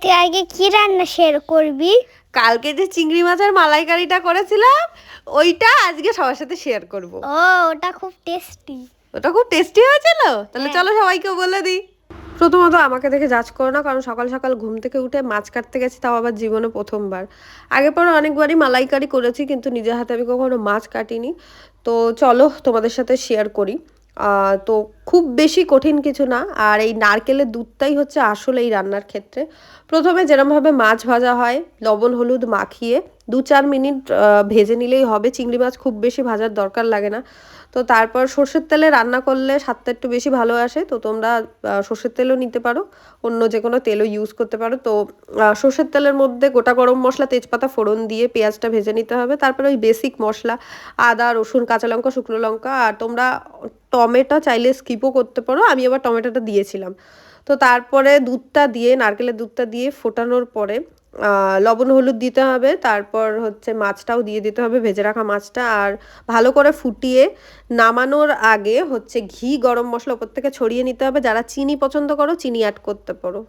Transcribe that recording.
তুই আগে কি রান্না শেয়ার করবি? কালকে যে চিংড়ি মাছের মালাইকারিটা করেছিলাম ওইটা আজকে সবার সাথে শেয়ার করব। ও, ওটা খুব টেস্টি। ওটা খুব টেস্টি হয়েছিল। তাহলে হ্যাঁ। চলো সবাইকে বলে দিই। প্রথমত আমাকে দেখে জাজ করো না, কারণ সকাল সকাল ঘুম থেকে উঠে মাছ কাটতে গেছি, তাও আবার জীবনে প্রথমবার। আগে পরে অনেকবারই মালাইকারি করেছি, কিন্তু নিজের হাতে আমি কখনো মাছ কাটিনি। তো চলো তোমাদের সাথে শেয়ার করি। তো খুব বেশি কঠিন কিছু না, আর এই নারকেলের দুধটাই হচ্ছে আসল এই রান্নার ক্ষেত্রে। প্রথমে যেরমভাবে মাছ ভাজা হয় লবণ হলুদ মাখিয়ে 2-4 মিনিট ভেজে নিলেই হবে। চিংড়ি মাছ খুব বেশি ভাজার দরকার লাগে না। তো তারপর সর্ষের তেলে রান্না করলে স্বাদটা একটু বেশি ভালো আসে, তো তোমরা সর্ষের তেলও নিতে পারো, অন্য যে কোনো তেলও ইউজ করতে পারো। তো সর্ষের তেলের মধ্যে গোটা গরম মশলা তেজপাতা ফোড়ন দিয়ে পেঁয়াজটা ভেজে নিতে হবে। তারপরে ওই বেসিক মশলা আদা রসুন কাঁচা লঙ্কা শুকনো লঙ্কা, আর তোমরা টমেটো চাইলে স্কিপও করতে পারো, আমি আবার টমেটোটা দিয়েছিলাম। তো তারপরে দুধটা দিয়ে নারকেলের দুধটা দিয়ে ফোটানোর পরে লবণ হলুদ দিতে হবে। তারপর হচ্ছে মাছটাও দিয়ে দিতে হবে, ভেজে রাখা মাছটা, আর ভালো করে ফুটিয়ে নামানোর আগে হচ্ছে ঘি গরম মশলা ওপর থেকে ছড়িয়ে নিতে হবে। যারা চিনি পছন্দ করো চিনি অ্যাড করতে পারো।